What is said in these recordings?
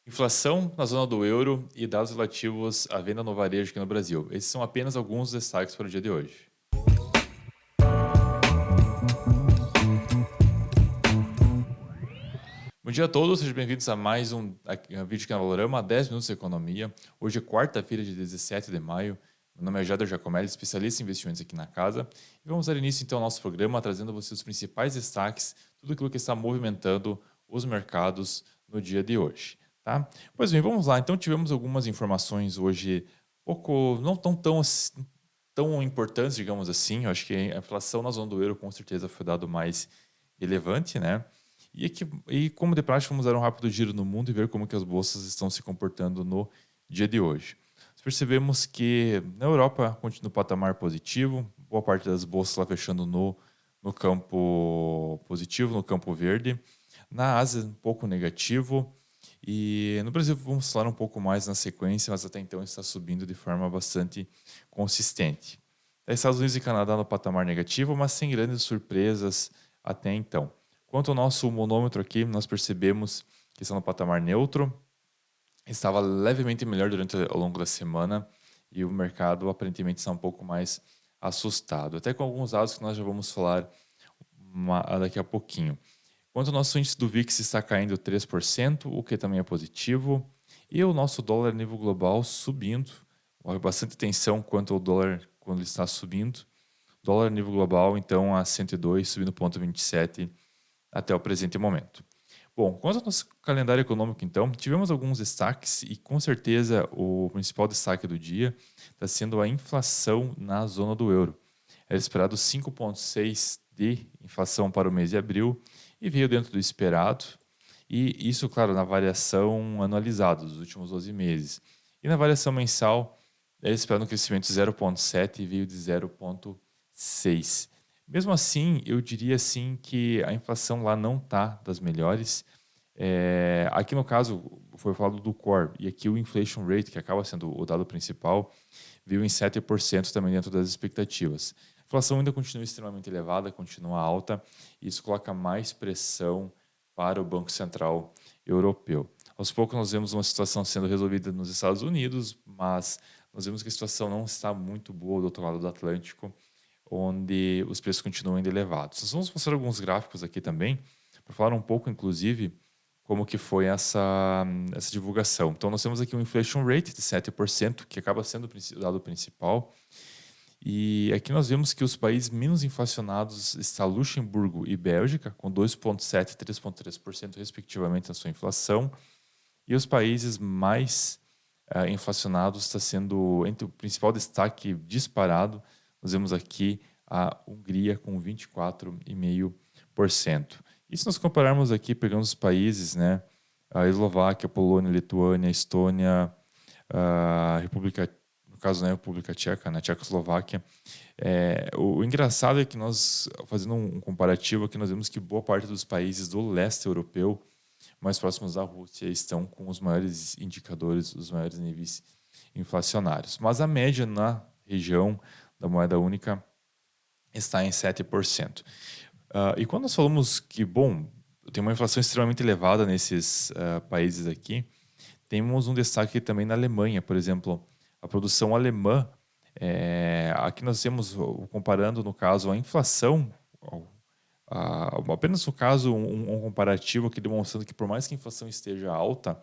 Inflação na zona do euro e dados relativos à venda no varejo aqui no Brasil. Esses são apenas alguns destaques para o dia de hoje. Bom dia a todos, sejam bem-vindos a mais um vídeo aqui na Valorama, 10 minutos de economia. Hoje é quarta-feira, de 17 de maio. Meu nome é Jader Giacomelli, especialista em investimentos aqui na casa. E vamos dar início então ao nosso programa, trazendo a vocês os principais destaques, tudo aquilo que está movimentando os mercados no dia de hoje. Tá? Pois bem, vamos lá. Então tivemos algumas informações hoje pouco, não tão importantes, digamos assim. Eu acho que a inflação na zona do euro com certeza foi o dado mais relevante, né? E como de prática, vamos dar um rápido giro no mundo e ver como que as bolsas estão se comportando no dia de hoje. Nós percebemos que na Europa continua no patamar positivo, boa parte das bolsas lá fechando no campo positivo, no campo verde. Na Ásia, um pouco negativo. E no Brasil, vamos falar um pouco mais na sequência, mas até então está subindo de forma bastante consistente. Estados Unidos e Canadá no patamar negativo, mas sem grandes surpresas até então. Quanto ao nosso monômetro aqui, nós percebemos que está no patamar neutro, estava levemente melhor ao longo da semana e o mercado aparentemente está um pouco mais assustado, até com alguns dados que nós já vamos falar daqui a pouquinho. Quanto ao nosso índice do VIX está caindo 3%, o que também é positivo, e o nosso dólar a nível global subindo, bastante atenção quanto ao dólar quando ele está subindo. Dólar a nível global, então, a 102, subindo 0,27 até o presente momento. Bom, quanto ao nosso calendário econômico, então, tivemos alguns destaques e, com certeza, o principal destaque do dia está sendo a inflação na zona do euro. Era esperado 5,6% de inflação para o mês de abril e veio dentro do esperado. E isso, claro, na variação anualizada dos últimos 12 meses. E na variação mensal, era esperado um crescimento de 0,7% e veio de 0,6%. Mesmo assim, eu diria assim que a inflação lá não está das melhores. Aqui no caso foi falado do core e aqui o inflation rate, que acaba sendo o dado principal, veio em 7% também dentro das expectativas. A inflação ainda continua extremamente elevada, continua alta, e isso coloca mais pressão para o Banco Central Europeu. Aos poucos nós vemos uma situação sendo resolvida nos Estados Unidos, mas nós vemos que a situação não está muito boa do outro lado do Atlântico, onde os preços continuam ainda elevados. Nós vamos mostrar alguns gráficos aqui também, para falar um pouco, inclusive, como que foi essa divulgação. Então, nós temos aqui um inflation rate de 7%, que acaba sendo o dado principal. E aqui nós vemos que os países menos inflacionados estão Luxemburgo e Bélgica, com 2,7% e 3,3% respectivamente na sua inflação. E os países mais inflacionados está sendo, entre o principal destaque disparado, nós vemos aqui a Hungria com 24,5%. E se nós compararmos aqui, pegando os países, né, a Eslováquia, Polônia, Lituânia, Estônia, a República, no caso, né, a República Tcheca, né, Tchecoslováquia, o engraçado é que nós, fazendo um comparativo aqui, nós vemos que boa parte dos países do leste europeu, mais próximos da Rússia, estão com os maiores indicadores, os maiores níveis inflacionários. Mas a média na região da moeda única está em 7%. E quando nós falamos que, bom, tem uma inflação extremamente elevada nesses países aqui, temos um destaque também na Alemanha, por exemplo, a produção alemã. Aqui nós temos, comparando no caso a inflação, apenas no caso um comparativo aqui demonstrando que por mais que a inflação esteja alta,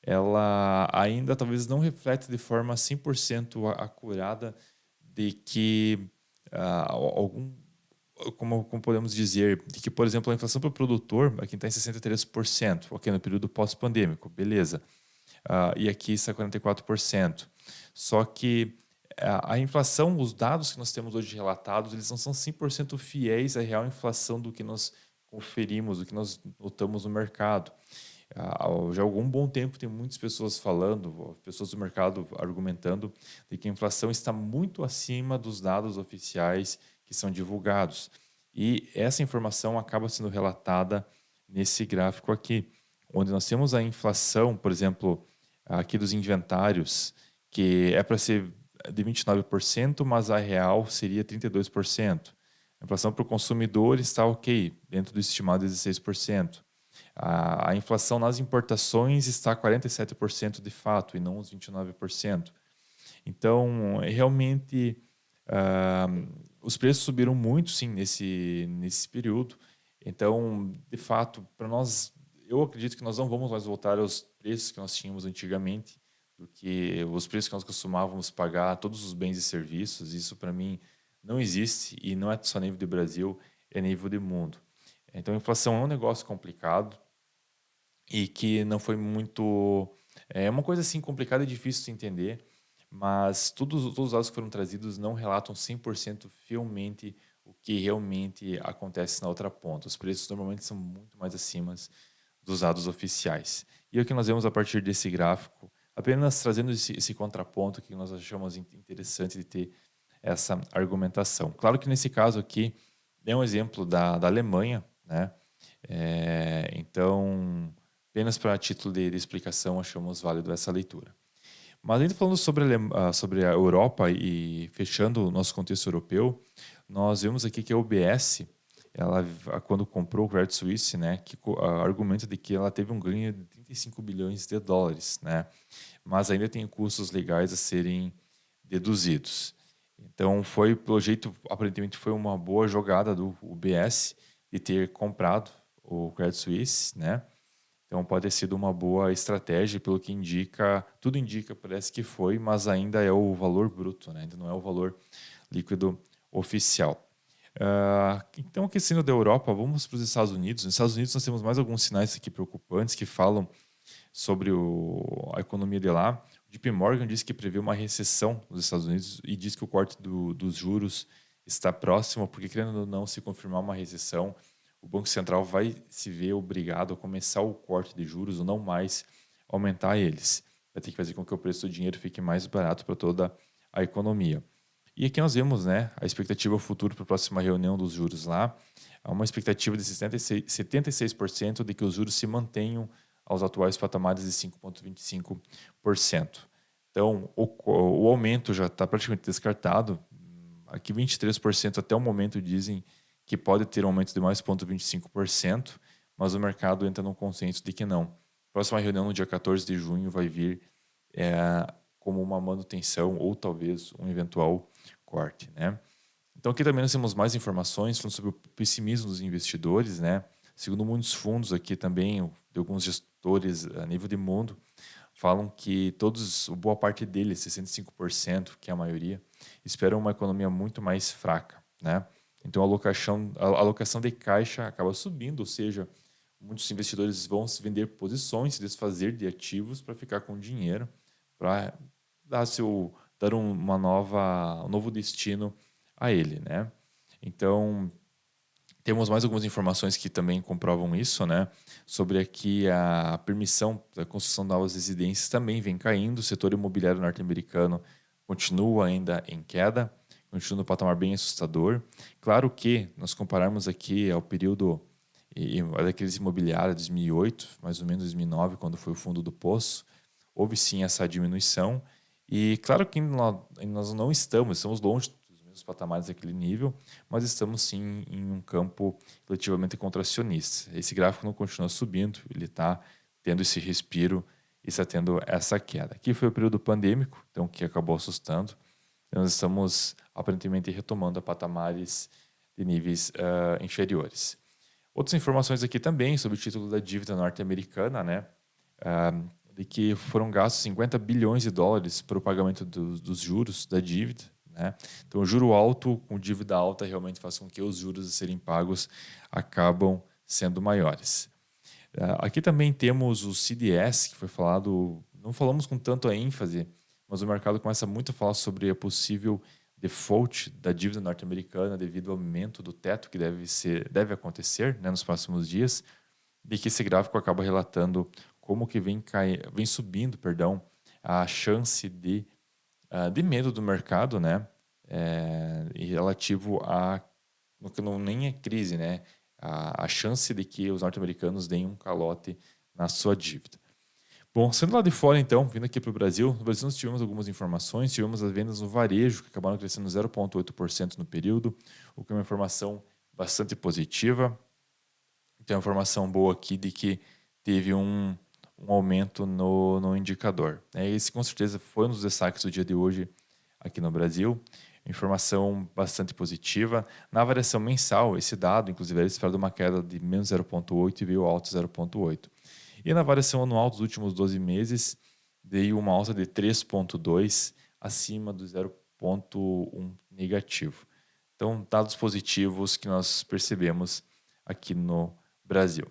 ela ainda talvez não reflete de forma 100% acurada de que algum como podemos dizer, de que, por exemplo, a inflação para o produtor aqui está em 63%, ok, no período pós-pandêmico, beleza. E aqui está 44%. Só que a inflação, os dados que nós temos hoje relatados, eles não são 100% fiéis à real inflação do que nós conferimos, do que nós notamos no mercado. Já há algum bom tempo tem muitas pessoas falando, pessoas do mercado argumentando de que a inflação está muito acima dos dados oficiais que são divulgados. E essa informação acaba sendo relatada nesse gráfico aqui, onde nós temos a inflação, por exemplo, aqui dos inventários, que é para ser de 29%, mas a real seria 32%. A inflação para o consumidor está ok, dentro do estimado de 16%. A inflação nas importações está 47% de fato e não os 29%. Então, realmente, ah, os preços subiram muito, sim, nesse período. Então, de fato, para nós, eu acredito que nós não vamos mais voltar aos preços que nós tínhamos antigamente, do que os preços que nós costumávamos pagar a todos os bens e serviços. Isso, para mim, não existe e não é só nível de Brasil, é nível de mundo. Então, a inflação é um negócio complicado e que não foi muito. É uma coisa assim complicada e difícil de entender, mas todos os dados que foram trazidos não relatam 100% fielmente o que realmente acontece na outra ponta. Os preços normalmente são muito mais acima dos dados oficiais. E o que nós vemos a partir desse gráfico, apenas trazendo esse contraponto que nós achamos interessante de ter essa argumentação. Claro que nesse caso aqui é um exemplo da Alemanha, né? Então, apenas para título de explicação, achamos válido essa leitura. Mas ainda falando sobre a Europa e fechando o nosso contexto europeu, nós vemos aqui que a UBS, ela, quando comprou o Credit Suisse, né, que argumenta de que ela teve um ganho de 35 bilhões de dólares, né, mas ainda tem custos legais a serem deduzidos. Então, pelo jeito, aparentemente foi uma boa jogada do UBS de ter comprado o Credit Suisse, né? Então pode ter sido uma boa estratégia, pelo que indica, tudo indica, parece que foi, mas ainda é o valor bruto, né? Ainda não é o valor líquido oficial. Então, aqui sendo da Europa, vamos para os Estados Unidos. Nos Estados Unidos nós temos mais alguns sinais aqui preocupantes que falam sobre a economia de lá. O JP Morgan disse que prevê uma recessão nos Estados Unidos e diz que o corte dos juros está próximo, porque querendo ou não se confirmar uma recessão, o Banco Central vai se ver obrigado a começar o corte de juros ou não mais aumentar eles. Vai ter que fazer com que o preço do dinheiro fique mais barato para toda a economia. E aqui nós vemos, né, a expectativa futuro para a próxima reunião dos juros lá. Há uma expectativa de 76% de que os juros se mantenham aos atuais patamares de 5,25%. Então, o aumento já está praticamente descartado. Aqui 23% até o momento dizem que pode ter um aumento de mais 0,25%, mas o mercado entra num consenso de que não. A próxima reunião no dia 14 de junho vai vir como uma manutenção ou talvez um eventual corte, né? Então aqui também nós temos mais informações falando sobre o pessimismo dos investidores, né? Segundo muitos fundos aqui também, de alguns gestores a nível de mundo, falam que boa parte deles, 65%, que é a maioria, esperam uma economia muito mais fraca, né? Então a alocação de caixa acaba subindo, ou seja, muitos investidores vão se vender posições, se desfazer de ativos para ficar com dinheiro, para dar um novo destino a ele, né? Então, temos mais algumas informações que também comprovam isso, né? Sobre aqui a permissão da construção de novas residências também vem caindo, o setor imobiliário norte-americano continua ainda em queda, continua no patamar bem assustador. Claro que, nós compararmos aqui ao período da crise imobiliária de 2008, mais ou menos 2009, quando foi o fundo do poço, houve sim essa diminuição. E claro que nós não estamos longe dos mesmos patamares daquele nível, mas estamos sim em um campo relativamente contracionista. Esse gráfico não continua subindo, ele está tendo esse respiro e está tendo essa queda. Aqui foi o período pandêmico, então que acabou assustando. Nós estamos aparentemente retomando a patamares de níveis inferiores. Outras informações aqui também sobre o título da dívida norte-americana, né? De que foram gastos 50 bilhões de dólares para o pagamento dos juros da dívida, né? Então, o juro alto com dívida alta realmente faz com que os juros a serem pagos acabam sendo maiores. Aqui também temos o CDS, que foi falado, não falamos com tanta ênfase, mas o mercado começa muito a falar sobre a possível default da dívida norte-americana devido ao aumento do teto que deve acontecer, né, nos próximos dias, e que esse gráfico acaba relatando como que vem subindo, perdão, a chance de medo do mercado, né, e relativo no que não nem é crise, né, a chance de que os norte-americanos deem um calote na sua dívida. Bom, sendo lá de fora, então, vindo aqui para o Brasil, no Brasil nós tivemos algumas informações, tivemos as vendas no varejo, que acabaram crescendo 0,8% no período, o que é uma informação bastante positiva. tem uma informação boa aqui de que teve um aumento no indicador, né? Esse, com certeza, foi um dos destaques do dia de hoje aqui no Brasil. Informação bastante positiva. Na variação mensal, esse dado, inclusive, era esperado uma queda de menos 0,8 e veio alta 0,8. E na variação anual dos últimos 12 meses, veio uma alta de 3,2 acima do 0,1 negativo. Então, dados positivos que nós percebemos aqui no Brasil.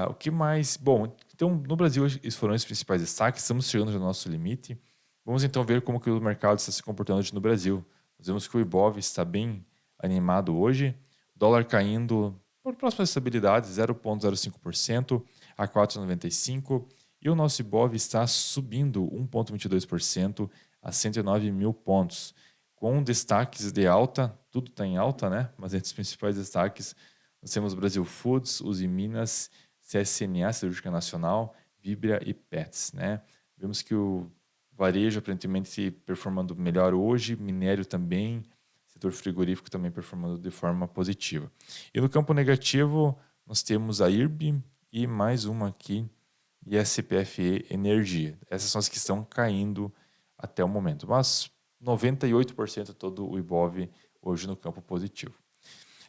O que mais? Bom, então no Brasil esses foram os principais destaques. Estamos chegando no nosso limite. Vamos então ver como que o mercado está se comportando hoje no Brasil. Nós vemos que o Ibov está bem animado hoje, dólar caindo por próximas estabilidades, 0,05% a 4,95, e o nosso Ibov está subindo 1,22% a 109 mil pontos, com destaques de alta, tudo está em alta, né? Mas entre os principais destaques, nós temos Brasil Foods, Uzi Minas, CSNA, Cirúrgica Nacional, Vibra e Pets, né? Vemos que o varejo aparentemente performando melhor hoje, minério também, setor frigorífico também performando de forma positiva. E no campo negativo, nós temos a IRB e mais uma aqui, e a CPFE Energia. Essas são as que estão caindo até o momento, mas 98% todo o Ibov hoje no campo positivo.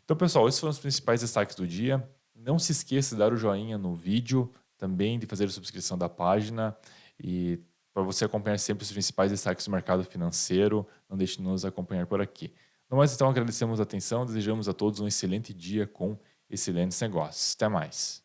Então, pessoal, esses foram os principais destaques do dia. Não se esqueça de dar o joinha no vídeo, também de fazer a subscrição da página e para você acompanhar sempre os principais destaques do mercado financeiro. Não deixe de nos acompanhar por aqui. No mais, então, agradecemos a atenção, desejamos a todos um excelente dia com excelentes negócios. Até mais.